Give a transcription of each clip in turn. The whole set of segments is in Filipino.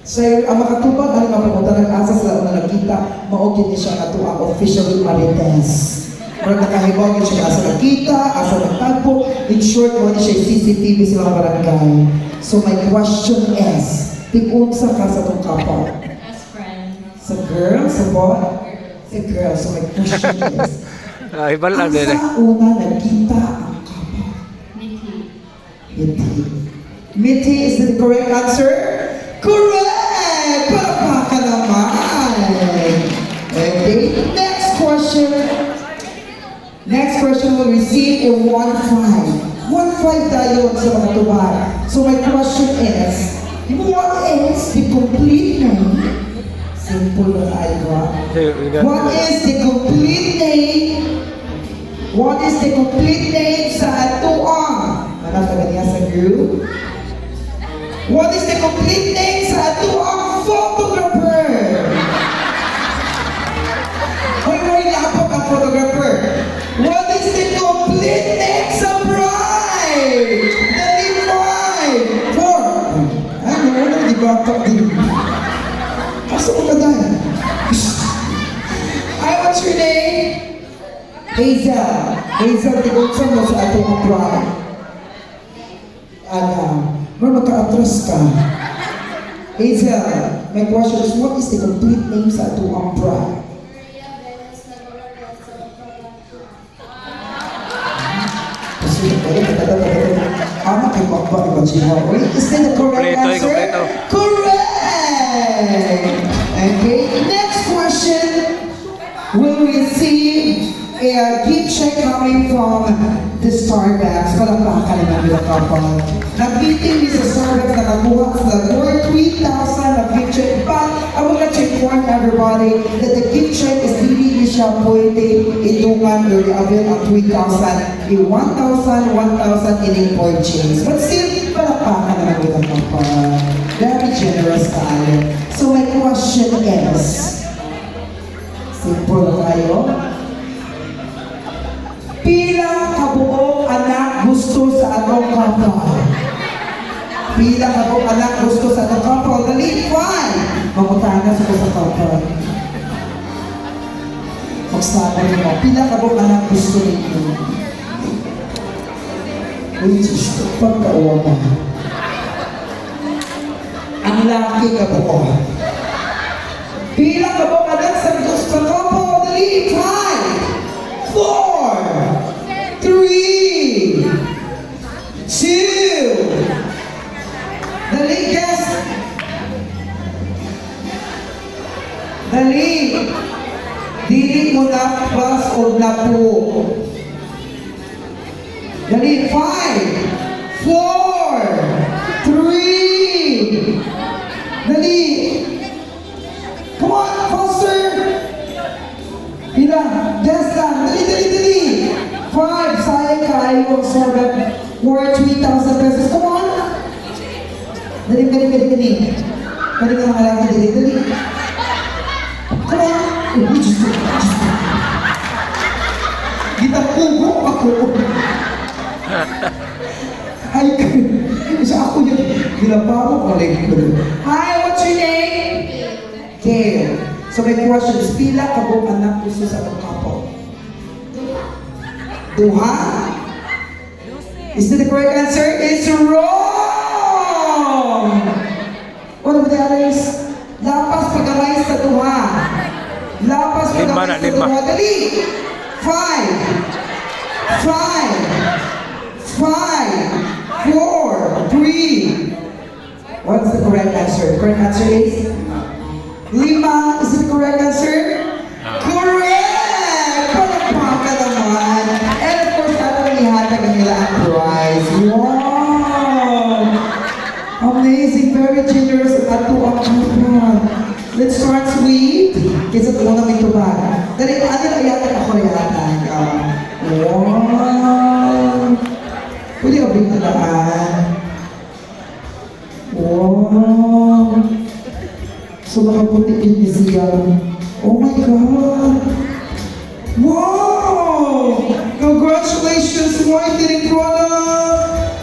So, ang makatubag, ang mga pumunta nag-asa sila na nakita, maugin niya siya ato ang official Marites. Pero nakahibawin siya asa nakita, asa nagtagpo. In short, mo siya yung CCTV sa mga barangay. So, my question is, tigunsa ka sa itong couple? Best friend. Sa girl, sa boy? Sa girl. So, my question is, Ibal lang din eh. asa una nagkita ang couple? Nikki. Miti. Miti is the correct answer? Correct! Palakpakan naman! Okay, next question. Next question will receive a 1-5. 1-5 tayo sa mga tubar. So my question is, what is the complete name? Simple na tayo. What is the complete name? What is the complete name sa atuang? Manataga niya sa group. What is the complete name sa atuang photographer? Hoy, lapok ang photographer. What is the complete name sa bride? Dali 5, 4. Ano, di ba pa din? Pasok ka dahil. What's your name? Hazel. Hazel, tigotsan mo sa atong bride. Magka-atras ka. Hazel, my question is, what is the complete name sa atong bride? Is that the correct answer? Correct! Okay, next question will receive a gift check coming from the Starbucks. Palakpakan naman nila couple. Nag-meeting ni sa Starbucks, nakakuha sila more 3,000 na gift check. But I would like to inform everybody that the gift check is hindi siya pwede itungan or i-avail ang 3,000. 1,000, 1,000 in import chains. But still, palakpakan naman nila couple. Very generous tayo. So my question is, simple tayo. Pila kabuok anak gusto sa atong couple? Pila kabuok anak gusto sa atong couple? Dali, 5! Mamutahan sa couple. Magsabi mo, pila kabuok anak gusto ninyo? Uy, Diyos ko, pagkauwa mo. Ang laki kabuok. Pila kabuok anak sa gusto sa couple? Dali, 5! 4, 3, 2, dali, guys. Dali. Dili mo na plus o na po. Dali, 5, 4, 3, dali. Come on, faster. Pila, guess lang. Dali. 5, sayang kayo ang servant worth 3,000 pesos. Come on! Dali. Pwede ka mga laki, dali. Come on! Gitapugo ako. Ay, isa ako yun. Ginapapo ko lang. Hi, what's your name? Gail. So my question is, pila kabong anak gusto sa atong couple? Duha? Is that the correct answer? It's wrong! What about the others? Lapas pagkamay sa duha. Lapas pagkamay sa duha. Dali! 5, 4, 3. What's the correct answer? The correct answer is 5. Is it the correct answer? Correct! Palakpakan naman. And of course, ato ihatag nila ang prize. Wow! Amazing, very generous at ato ang couple. Let's start sweet. Kaysa ito na may tubag. Dali, ano na ihatag ako ihatag? Wow! Pwede ka biglaan. Wow! So nakaputi din siya. Oh my God! Wow! Congratulations, Whitening Product!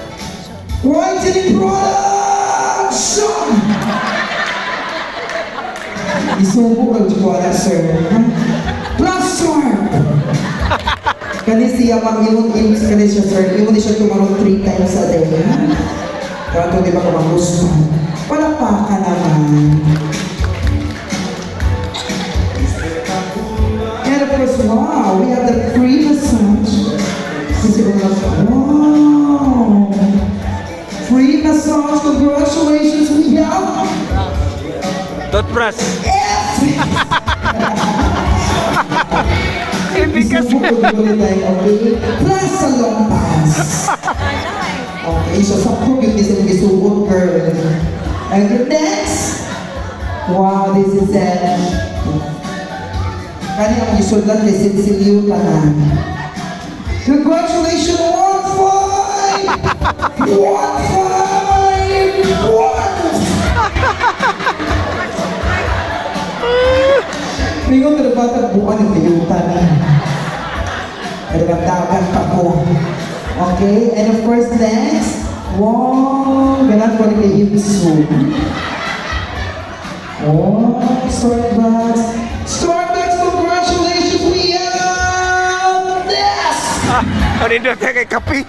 Whitening Production! Isubo ka dito na, sir. Plus mark! Kani siya mag-iwan kani siya, sir. Iwan siya tumarong 3 times a day. Kaya di ba ka mag-gusto? Palakpakan naman. And of course, wow, we have the free massage. Wow! Free massage, congratulations, we have Toothbrush. yes! Ibigas. Plus sa long pass. Okay, so sa proof yung isa nag-isuot, girl. And your next, wow, this is it. Kani ang isulat, lisin-silyo ka na. Congratulations, 1-5! 1-5! 1! Ngayon, talabatang buwan ng piyutan. Nagdagan pa po. Okay, and of course, next, wow, ganun po rin kay Himsu. Oh, Starbucks. Starbucks, congratulations, we have this! Ano yung kay kapi?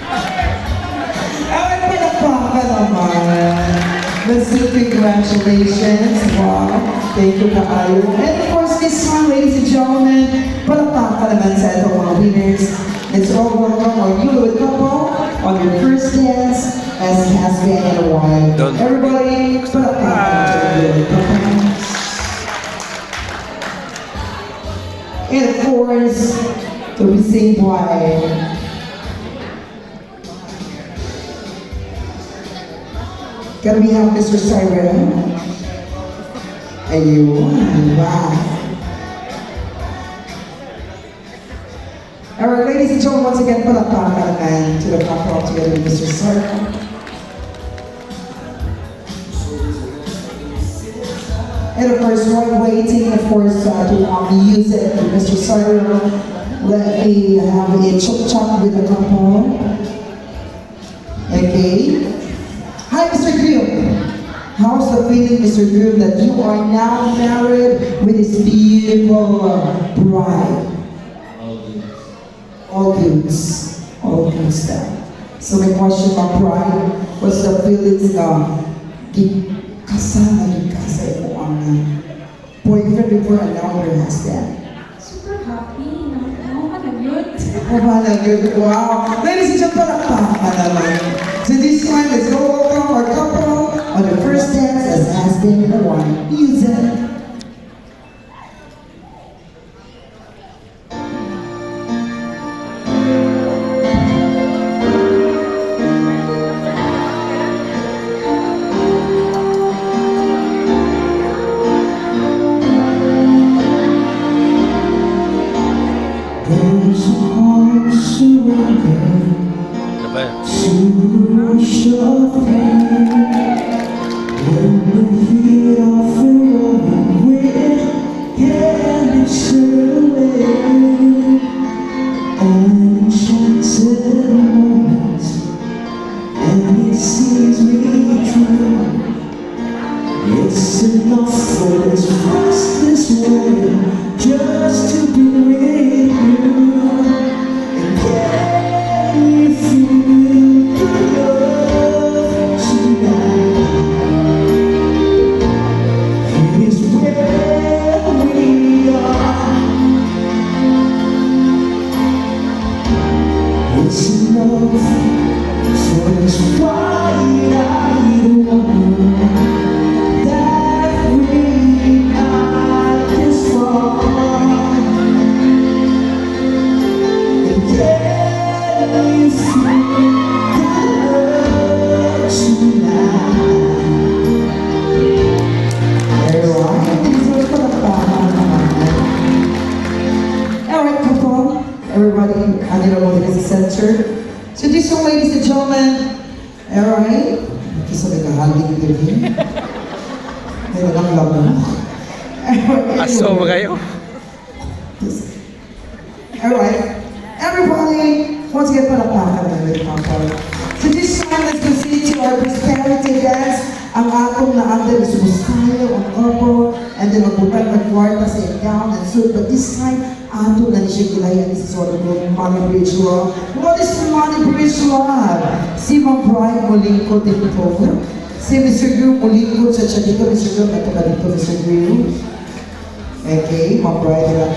Ay, pinagpaka naman. Let's do congratulations. Wow. Thank you, Kaayo. And of course, this one, ladies and gentlemen, palakpaka naman sa itong mga winners. It's all welcome on you, couple, on your first dance, as it has been in a while. Don't- Everybody, palakpaka naman sa couple. And of course, to be seen by can we have Mr. Siren? Ayun, wow. Alright, ladies and gentlemen, once again, palakpakan naman to the couple together with Mr. Siren. And of course, while waiting, of course, to music with Mr. Siren, let me have a chop-chop with the couple. Okay. Hi, Mr. Groom. How's the feeling, Mr. Groom, that you are now married with this beautiful bride? All goods. All good stuff. So my question, my bride, what's the feelings kasama yung kasay mo ang boyfriend before and now your husband? Super happy. Nakakalagot. Good. Wow. Ladies and gentlemen, palakpakan naman. So this time, let's go welcome our couple on the first dance as has been in the one. Music. There's a heart surrender. Ano ba yan? It's enough for this restless world just to be with you. And can you feel the love tonight? It is where we are. It's enough for this wide-eyed woman that we are this far. And can you feel the love tonight? Alright, alright, couple. Everybody, I need a moment in the center. So this one, ladies and gentlemen, alright. Kasi nagkahaling din. Ay, walang labo. Aso ba kayo? Alright. Everybody, once again, palakpakan na with couple. So this time, let's proceed to our prosperity dance. Ang atong na under is Bustayo, ang couple, and din magbutang ng kwarta sa gown and suit, but this time, ato na ni siya gilayan sa sort of money bridge love. What is money bridge love? Si Ma'am Brian mulingkod dito po. Si Mr. Drew mulingkod sa siya dito. Mr. Drew, ito ka dito, Mr. Drew. Okay, Ma'am Brian,